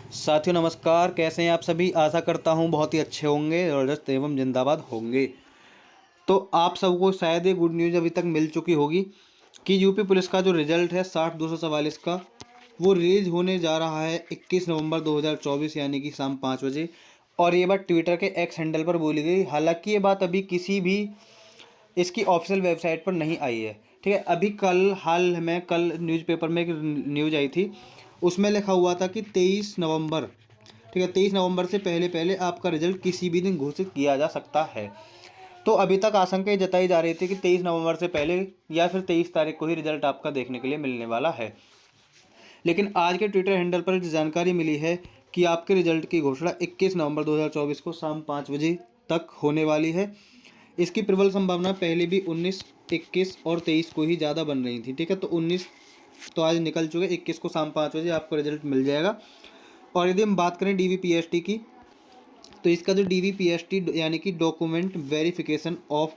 साथियों नमस्कार, कैसे हैं आप सभी। आशा करता हूं बहुत ही अच्छे होंगे, ज़बरदस्त एवं जिंदाबाद होंगे। तो आप सबको शायद ये गुड न्यूज़ अभी तक मिल चुकी होगी कि यूपी पुलिस का जो रिजल्ट है 60-244 का, वो रिलीज होने जा रहा है 21 नवंबर 2024 यानी कि शाम 5 बजे। और ये बात ट्विटर के एक्स हैंडल पर बोली गई। हालांकि ये बात अभी किसी भी इसकी ऑफिशियल वेबसाइट पर नहीं आई है। ठीक है, अभी कल न्यूज़पेपर में एक न्यूज़ आई थी, उसमें लिखा हुआ था कि 23 नवंबर, ठीक है, 23 नवंबर से पहले पहले आपका रिजल्ट किसी भी दिन घोषित किया जा सकता है। तो अभी तक आशंकाएं जताई जा रही थी कि 23 नवंबर से पहले या फिर 23 तारीख को ही रिजल्ट आपका देखने के लिए मिलने वाला है। लेकिन आज के ट्विटर हैंडल पर जानकारी मिली है कि आपके रिजल्ट की घोषणा 21 नवंबर 2024 को शाम 5 बजे तक होने वाली है। इसकी प्रबल संभावना पहले भी 19, 21 और 23 को ही ज़्यादा बन रही थी। ठीक है, तो 19 तो आज निकल चुके, 21 को शाम 5 बजे आपको रिजल्ट मिल जाएगा। और यदि हम बात करें डीवीपीएसटी की, तो इसका जो डीवीपीएसटी यानी कि डॉक्यूमेंट वेरिफिकेशन ऑफ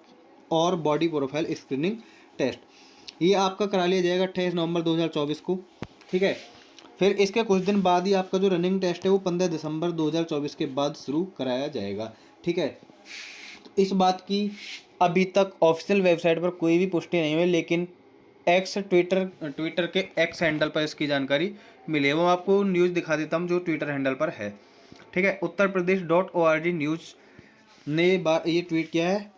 और बॉडी प्रोफाइल स्क्रीनिंग टेस्ट, ये आपका करा लिया जाएगा 28 नवंबर 2024 को। ठीक है, फिर इसके कुछ दिन बाद ही आपका जो रनिंग टेस्ट है वो 15 दिसंबर 2024 के बाद शुरू कराया जाएगा। ठीक है, इस बात की अभी तक ऑफिशियल वेबसाइट पर कोई भी पुष्टि नहीं हुई, लेकिन ट्विटर के एक्स हैंडल पर इसकी जानकारी मिली है। वो आपको न्यूज़ दिखा देता हूँ जो ट्विटर हैंडल पर है। ठीक है, uttarpradesh.org न्यूज़ ने ये ट्वीट किया है।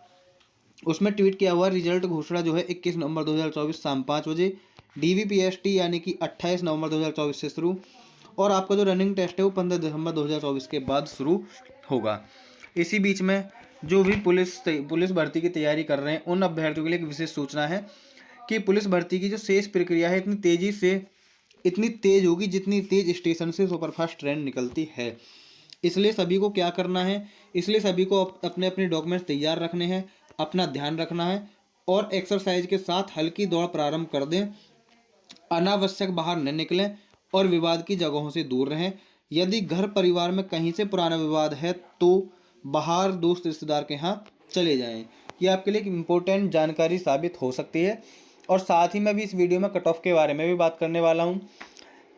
उसमें ट्वीट किया हुआ रिजल्ट घोषणा जो है 21 नवंबर 2024 शाम 5 बजे, डीवीपीएसटी यानी कि 28 नवंबर 2024 से शुरू, और आपका जो रनिंग टेस्ट है वो 15 दिसंबर 2024 के बाद शुरू होगा। इसी बीच में जो भी पुलिस भर्ती की तैयारी कर रहे हैं उन अभ्यर्थियों के लिए एक विशेष सूचना है कि पुलिस भर्ती की जो शेष प्रक्रिया है इतनी तेज होगी जितनी तेज स्टेशन से सुपरफास्ट ट्रेन निकलती है। इसलिए सभी को क्या करना है, इसलिए सभी को अपने अपने डॉक्यूमेंट्स तैयार रखने हैं, अपना ध्यान रखना है और एक्सरसाइज के साथ हल्की दौड़ प्रारंभ कर दें। अनावश्यक बाहर न निकलें और विवाद की जगहों से दूर रहें। यदि घर परिवार में कहीं से पुराना विवाद है तो बाहर दोस्त रिश्तेदार के यहाँ चले जाएं। ये आपके लिए एक इम्पोर्टेंट जानकारी साबित हो सकती है। और साथ ही मैं भी इस वीडियो में कट ऑफ के बारे में भी बात करने वाला हूँ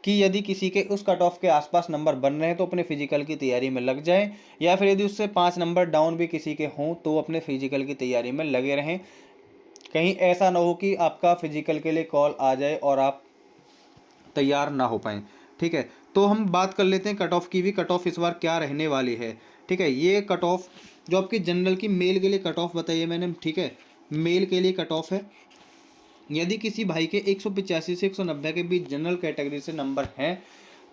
कि यदि किसी के उस कट ऑफ के आसपास नंबर बन रहे हैं तो अपने फिजिकल की तैयारी में लग जाएं, या फिर यदि उससे 5 नंबर डाउन भी किसी के हों तो अपने फिजिकल की तैयारी में लगे रहें। कहीं ऐसा ना हो कि आपका फिजिकल के लिए कॉल आ जाए और आप तैयार ना हो पाएँ। ठीक है, तो हम बात कर लेते हैं कट ऑफ की भी। कट ऑफ इस बार क्या रहने वाली है। ठीक है, ये कट ऑफ जो आपकी जनरल की मेल के लिए कट ऑफ बताइए मैंने। ठीक है, मेल के लिए कट ऑफ है, यदि किसी भाई के 185 से 190 के बीच जनरल कैटेगरी से नंबर हैं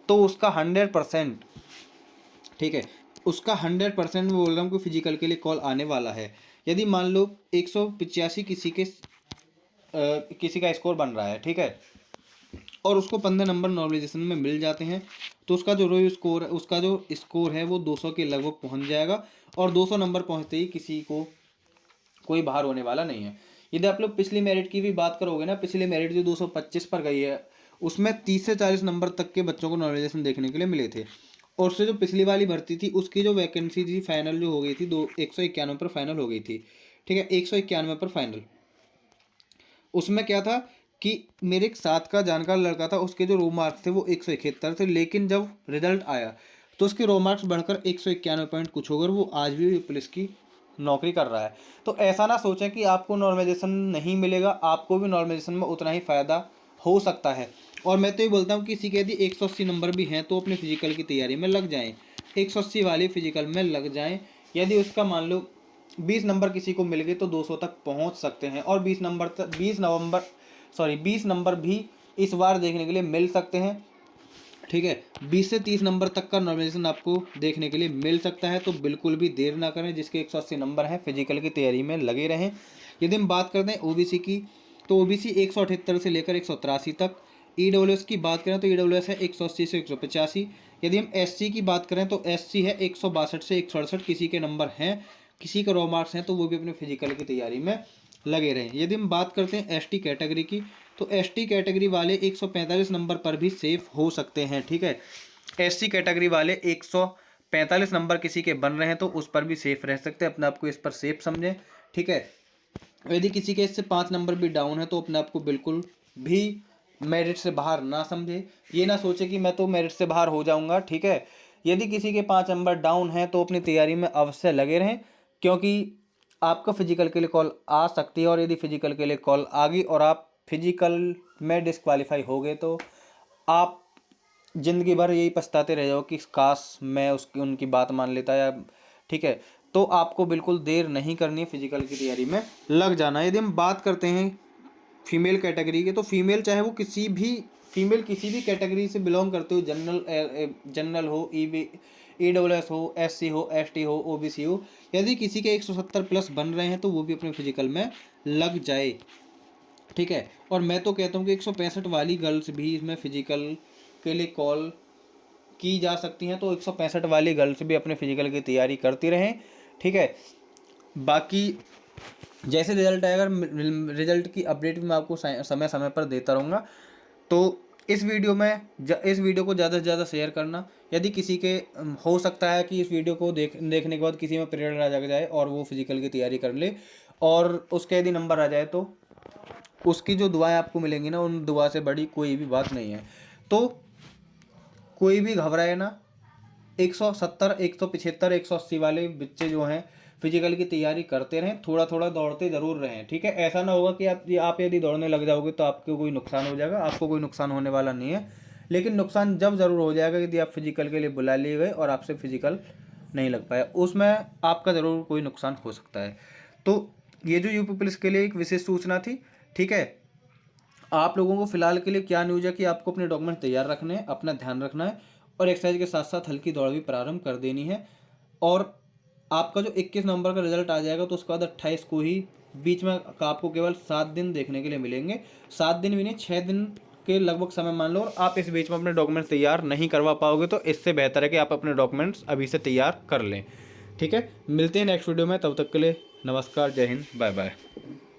तो उसका 100%, ठीक है, उसका 100% मैं बोल रहा हूँ कि फिजिकल के लिए कॉल आने वाला है। यदि मान लो 185 किसी का स्कोर बन रहा है, ठीक है, और उसको 15 नंबर नॉर्मलाइजेशन में मिल जाते हैं तो उसका जो स्कोर है वो 200 के लगभग पहुंच जाएगा। और 200 नंबर पहुंचते ही किसी को कोई बाहर होने वाला नहीं है। यदि आप लोग पिछली मेरिट की भी बात करोगे ना, पिछली मेरिट जो 225 पर गई है उसमें 30 से 40 नंबर तक के बच्चों को नॉर्मलाइजेशन देखने के लिए मिले थे। और उससे जो पिछली वाली भर्ती थी उसकी जो वैकेंसी थी फाइनल जो हो गई थी 191 पर फाइनल हो गई थी। ठीक है, 191 पर फाइनल। उसमें क्या था कि मेरे एक साथ का जानकार लड़का था, उसके जो रो मार्क्स थे वो 171 थे, लेकिन जब रिजल्ट आया तो उसके रो मार्क्स बढ़कर 191 पॉइंट कुछ होकर वो आज भी पुलिस की नौकरी कर रहा है। तो ऐसा ना सोचें कि आपको नॉर्मलाइजेशन नहीं मिलेगा, आपको भी नॉर्मलाइजेशन में उतना ही फ़ायदा हो सकता है। और मैं तो ये बोलता हूँ किसी के यदि 180 नंबर भी हैं तो अपने फिजिकल की तैयारी में लग जाएँ, 180 वाली फिजिकल में लग जाएँ। यदि उसका मान लो 20 नंबर किसी को मिल गए तो 200 तक पहुंच सकते हैं। और 20 नंबर भी इस बार देखने के लिए मिल सकते हैं। ठीक है, 20 से 30 नंबर तक का नॉर्मलाइजेशन आपको देखने के लिए मिल सकता है। तो बिल्कुल भी देर ना करें, जिसके 180 नंबर हैं फिजिकल की तैयारी में लगे रहें। यदि हम बात करते हैं ओबीसी की, तो ओबीसी 178 से लेकर 183 तक। ईडब्ल्यूएस की बात करें तो ईडब्ल्यूएस है 180 से 185। यदि हम एससी की बात करें तो एससी है 162 से 168। किसी के नंबर हैं, किसी के रो मार्क्स हैं तो वो भी अपने फिजिकल की तैयारी में लगे रहें। यदि हम बात करते हैं एसटी कैटेगरी की, तो एसटी कैटेगरी वाले 145 नंबर पर भी सेफ हो सकते हैं। ठीक है, एससी कैटेगरी वाले 145 नंबर किसी के बन रहे हैं तो उस पर भी सेफ रह सकते हैं, अपने आप को इस पर सेफ समझें। ठीक है, यदि किसी के इससे 5 नंबर भी डाउन है तो अपने आप को बिल्कुल भी मेरिट से बाहर ना समझे, ये ना सोचे कि मैं तो मेरिट से बाहर हो जाऊंगा। ठीक है, यदि किसी के 5 नंबर डाउन हैं तो अपनी तैयारी में अवश्य लगे रहें, क्योंकि आपका फिजिकल के लिए कॉल आ सकती है, और यदि फिजिकल के लिए कॉल आ गई और आप फिजिकल में डिस्क्वालीफाई हो गए तो आप ज़िंदगी भर यही पछताते रह जाओ कि काश मैं उसकी उनकी बात मान लेता, या ठीक है। तो आपको बिल्कुल देर नहीं करनी है, फिजिकल की तैयारी में लग जाना है। यदि हम बात करते हैं फीमेल कैटेगरी के, तो फीमेल चाहे वो किसी भी कैटेगरी से बिलोंग करते हो, जनरल हो, EWS हो, SC हो, ST हो, OBC हो, यदि किसी के 170 प्लस बन रहे हैं तो वो भी अपने फिजिकल में लग जाए। ठीक है, और मैं तो कहता हूँ कि 165 वाली गर्ल्स भी इसमें फिजिकल के लिए कॉल की जा सकती हैं, तो 165 वाली गर्ल्स भी अपने फिजिकल की तैयारी करती रहें। ठीक है, बाकी जैसे रिजल्ट आएगा, रिजल्ट की अपडेट भी मैं आपको समय समय पर देता रहूँगा। तो इस वीडियो को ज़्यादा से ज़्यादा शेयर करना। यदि किसी के हो सकता है कि इस वीडियो को देखने के बाद किसी में प्रेरणा जाग जाए और वो फिजिकल की तैयारी कर ले, और उसके यदि नंबर आ जाए तो उसकी जो दुआएं आपको मिलेंगी ना, उन दुआ से बड़ी कोई भी बात नहीं है। तो कोई भी घबराए ना। 170, 175, 180 वाले बच्चे जो हैं फिजिकल की तैयारी करते रहें, थोड़ा थोड़ा दौड़ते ज़रूर रहें। ठीक है, ऐसा ना होगा कि आप यदि दौड़ने लग जाओगे तो आपको कोई नुकसान हो जाएगा, आपको कोई नुकसान होने वाला नहीं है। लेकिन नुकसान जब ज़रूर हो जाएगा यदि आप फिजिकल के लिए बुला लिए गए और आपसे फिजिकल नहीं लग पाया, उसमें आपका ज़रूर कोई नुकसान हो सकता है। तो ये जो यूपी पुलिस के लिए एक विशेष सूचना थी। ठीक है, आप लोगों को फिलहाल के लिए क्या न्यूज़ है कि आपको अपने डॉक्यूमेंट तैयार रखने हैं, अपना ध्यान रखना है, और एक्सरसाइज के साथ साथ हल्की दौड़ भी प्रारंभ कर देनी है। और आपका जो 21 नवंबर का रिजल्ट आ जाएगा तो उसके बाद 28 को ही, बीच में आपको केवल 7 दिन देखने के लिए मिलेंगे। 7 दिन भी नहीं, 6 दिन के लगभग समय मान लो, और आप इस बीच में अपने डॉक्यूमेंट्स तैयार नहीं करवा पाओगे, तो इससे बेहतर है कि आप अपने डॉक्यूमेंट्स अभी से तैयार कर लें। ठीक है, मिलते हैं नेक्स्ट वीडियो में, तब तक के लिए नमस्कार, जय हिंद, बाय बाय।